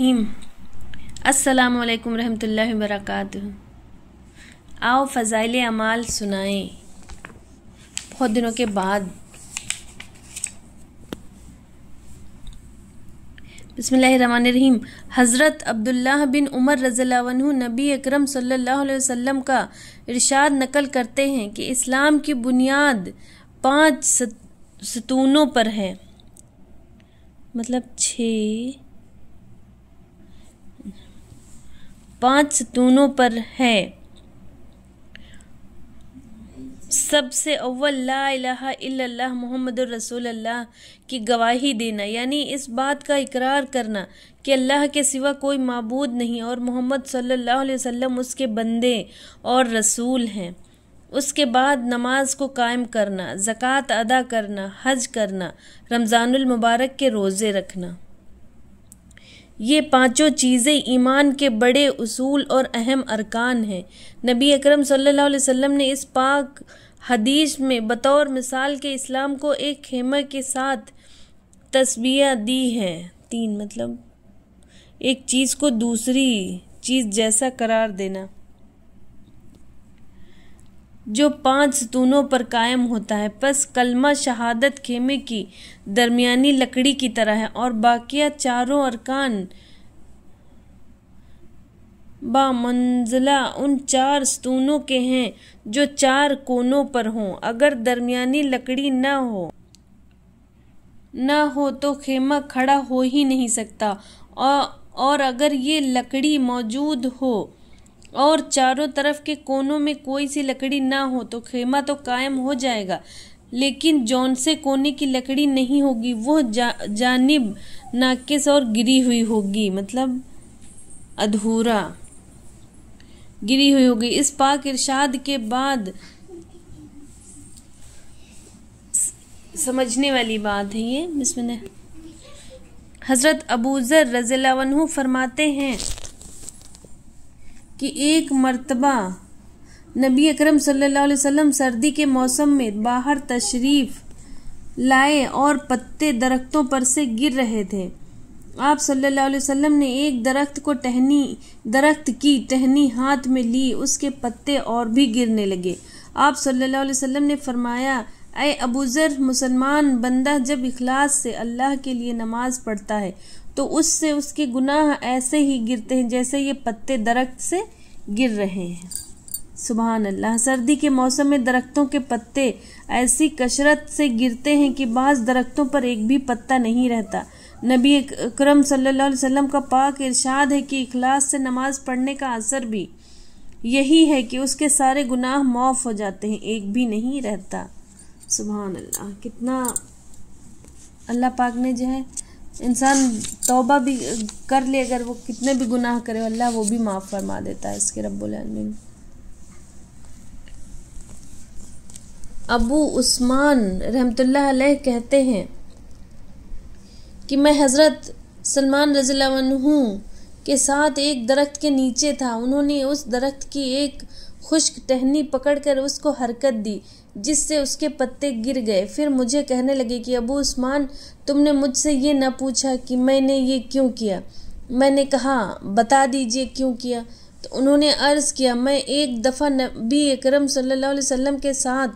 अस्सलामुअलैकुम रहमतुल्लाहि वबरकातुहू। आओ फ़ज़ाइल अमाल सुनाएं बहुत दिनों के बाद। बिस्मिल्लाहिर्रहमानिर्रहीम। हज़रत अब्दुल्लाह बिन उमर रज़ियल्लाहु अन्हु नबी अकरम सल्लल्लाहु अलैहि वसल्लम का इरशाद नकल करते हैं कि इस्लाम की बुनियाद 5 सतूनों पर है, मतलब 5 सतूनों पर है। सबसे अव्वल ला इलाहा इल्लल्लाह मुहम्मदुर रसूलुल्लाह की गवाही देना, यानी इस बात का इकरार करना कि अल्लाह के सिवा कोई माबूद नहीं और मोहम्मद सल्लल्लाहु अलैहि वसल्लम उसके बंदे और रसूल हैं। उसके बाद नमाज को कायम करना, ज़कात अदा करना, हज करना, रमज़ानुल मुबारक के रोज़े रखना। ये पांचों चीज़ें ईमान के बड़े उसूल और अहम अरकान हैं। नबी अकरम सल्लल्लाहु अलैहि वसल्लम ने इस पाक हदीस में बतौर मिसाल के इस्लाम को एक खेमे के साथ तस्बीह दी है। 3 मतलब एक चीज़ को दूसरी चीज़ जैसा करार देना, जो 5 सतूनों पर कायम होता है। बस कलमा शहादत खेमे की दरमियानी लकड़ी की तरह है और बाकिया चारों अरकान बामंज़िला उन 4 सतूनों के हैं जो 4 कोनों पर हों। अगर दरमियानी लकड़ी न हो तो खेमा खड़ा हो ही नहीं सकता, और अगर ये लकड़ी मौजूद हो और चारों तरफ के कोनों में कोई सी लकड़ी ना हो तो खेमा तो कायम हो जाएगा, लेकिन जौन से कोने की लकड़ी नहीं होगी वो जानिब नाकिस और गिरी हुई होगी, मतलब अधूरा गिरी हुई होगी। इस पाक इरशाद के बाद समझने वाली बात है ये। बिस्मिल्लाह। हज़रत अबू ज़र रज़ियल्लाहु अन्हु फरमाते हैं कि एक मर्तबा नबी अकरम सल्लल्लाहु अलैहि वसल्लम सर्दी के मौसम में बाहर तशरीफ़ लाए और पत्ते दरख्तों पर से गिर रहे थे। आप सल्लल्लाहु अलैहि वसल्लम ने एक दरख्त की टहनी हाथ में ली, उसके पत्ते और भी गिरने लगे। आप सल्लल्लाहु अलैहि वसल्लम ने फरमाया, ऐ अबू ज़र, मुसलमान बंदा जब इखलास से अल्लाह के लिए नमाज पढ़ता है तो उससे उसके गुनाह ऐसे ही गिरते हैं जैसे ये पत्ते दरख्त से गिर रहे हैं। सुभान अल्लाह। सर्दी के मौसम में दरख्तों के पत्ते ऐसी कसरत से गिरते हैं कि बाज़ दरख्तों पर एक भी पत्ता नहीं रहता। नबी अकरम सल्लल्लाहु अलैहि वसल्लम का पाक इरशाद है कि इखलास से नमाज पढ़ने का असर भी यही है कि उसके सारे गुनाह माफ़ हो जाते हैं, एक भी नहीं रहता। सुभान अल्लाह। कितना अल्लाह पाक ने जो है, इंसान तौबा भी कर ले, अगर वो कितने भी गुनाह करे अल्लाह वो भी माफ़ फरमा देता है इसके रब्बुल आलमीन। अबू उस्मान रहमतुल्लाह अलैह कहते हैं कि मैं हज़रत सलमान रज़ियल्लाहु अन्हु के साथ एक दरख्त के नीचे था। उन्होंने उस दरख्त की एक खुश्क टहनी पकड़कर उसको हरकत दी जिससे उसके पत्ते गिर गए। फिर मुझे कहने लगे कि अबू उस्मान, तुमने मुझसे ये न पूछा कि मैंने ये क्यों किया। मैंने कहा, बता दीजिए क्यों किया। तो उन्होंने अर्ज़ किया, मैं एक दफ़ा नबी अकरम सल्लल्लाहु अलैहि वसल्लम के साथ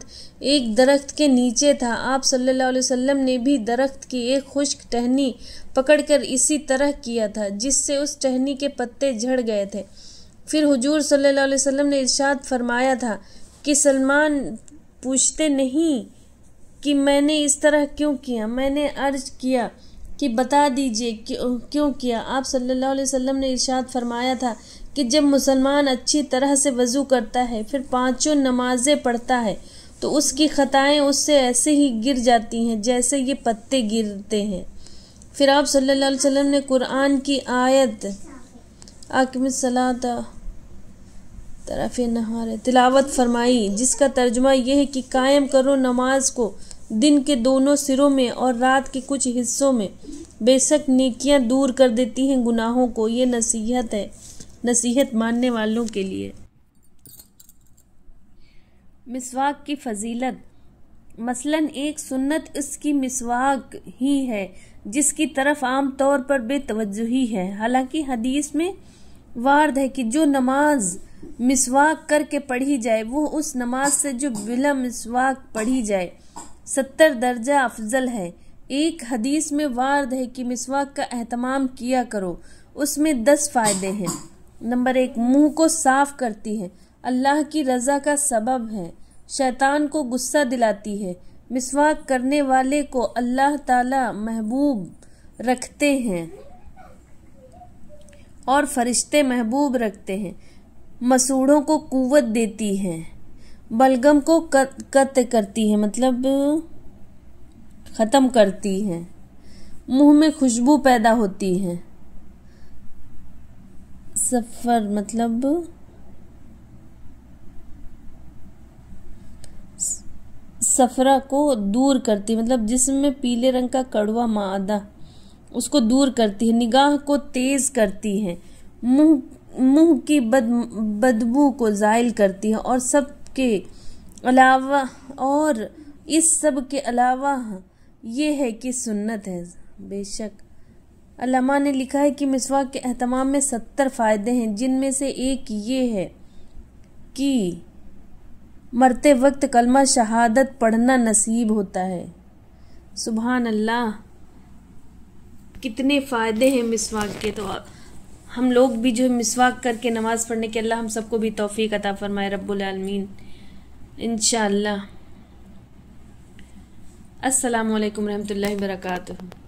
एक दरख्त के नीचे था। आप सल्लल्लाहु अलैहि वसल्लम ने भी दरख्त की एक खुश्क टहनी पकड़कर इसी तरह किया था जिससे उस टहनी के पत्ते झड़ गए थे। फिर हुजूर सल्लल्लाहु अलैहि वसल्लम ने इरशाद फरमाया था कि सलमान पूछते नहीं कि मैंने इस तरह क्यों किया। मैंने अर्ज़ किया कि बता दीजिए क्यों किया। आप सल्लल्लाहु अलैहि वसल्लम ने इरशाद फरमाया था कि जब मुसलमान अच्छी तरह से वज़ू करता है फिर 5 नमाज़ें पढ़ता है तो उसकी ख़ताएँ उससे ऐसे ही गिर जाती हैं जैसे ये पत्ते गिरते हैं। फिर आप सल्लल्लाहु अलैहि वसल्लम ने कुरान की आयत आकिमिस्सलाता तरफ़े नहार तिलावत फरमाई, जिसका तर्जुमा यह है कि कायम करो नमाज को दिन के दोनों सिरों में और रात के कुछ हिस्सों में, बेशक नेकियां दूर कर देती हैं गुनाहों को। ये नसीहत है, नसीहत मानने वालों के लिए। मिसवाक की फजीलत। मसलन एक सुन्नत इसकी मिसवाक ही है जिसकी तरफ आम तौर पर बेतवज्जुही है। हालांकि हदीस में वार्द है कि जो नमाज मिसवाक करके पढ़ी जाए वो उस नमाज से जो बिला मिसवाक पढ़ी जाए 70 दर्जा अफजल है। एक हदीस में वार्द है कि मिसवाक का एहतमाम किया करो, उसमें 10 फायदे हैं। नंबर 1, मुंह को साफ करती है, अल्लाह की रजा का सबब है, शैतान को गुस्सा दिलाती है। मिसवाक करने वाले को अल्लाह ताला महबूब रखते हैं और फरिश्ते महबूब रखते हैं। मसूड़ों को कुव्वत देती है, बलगम को कत करती है, मतलब ख़त्म करती है। मुंह में खुशबू पैदा होती है। सफ़र मतलब सफरा को दूर करती, मतलब जिस्म में पीले रंग का कड़वा मादा उसको दूर करती है। निगाह को तेज करती है। मुंह की बदबू को ज़ाइल करती है। और इस सब के अलावा ये है कि सुन्नत है। बेशक अल्लामा ने लिखा है कि मिसवाक के एहतमाम में 70 फ़ायदे हैं, जिनमें से एक ये है कि मरते वक्त कलमा शहादत पढ़ना नसीब होता है। सुभान अल्लाह, कितने फ़ायदे हैं मिसवाक के। तो हम लोग भी जो मिसवाक करके नमाज़ पढ़ने के अल्लाह हम सबको भी तौफीक अता फरमाए रब्बुल आलमीन इंशाअल्लाह। अस्सलामु अलैकुम रहमतुल्लाहि व बरकातुहू।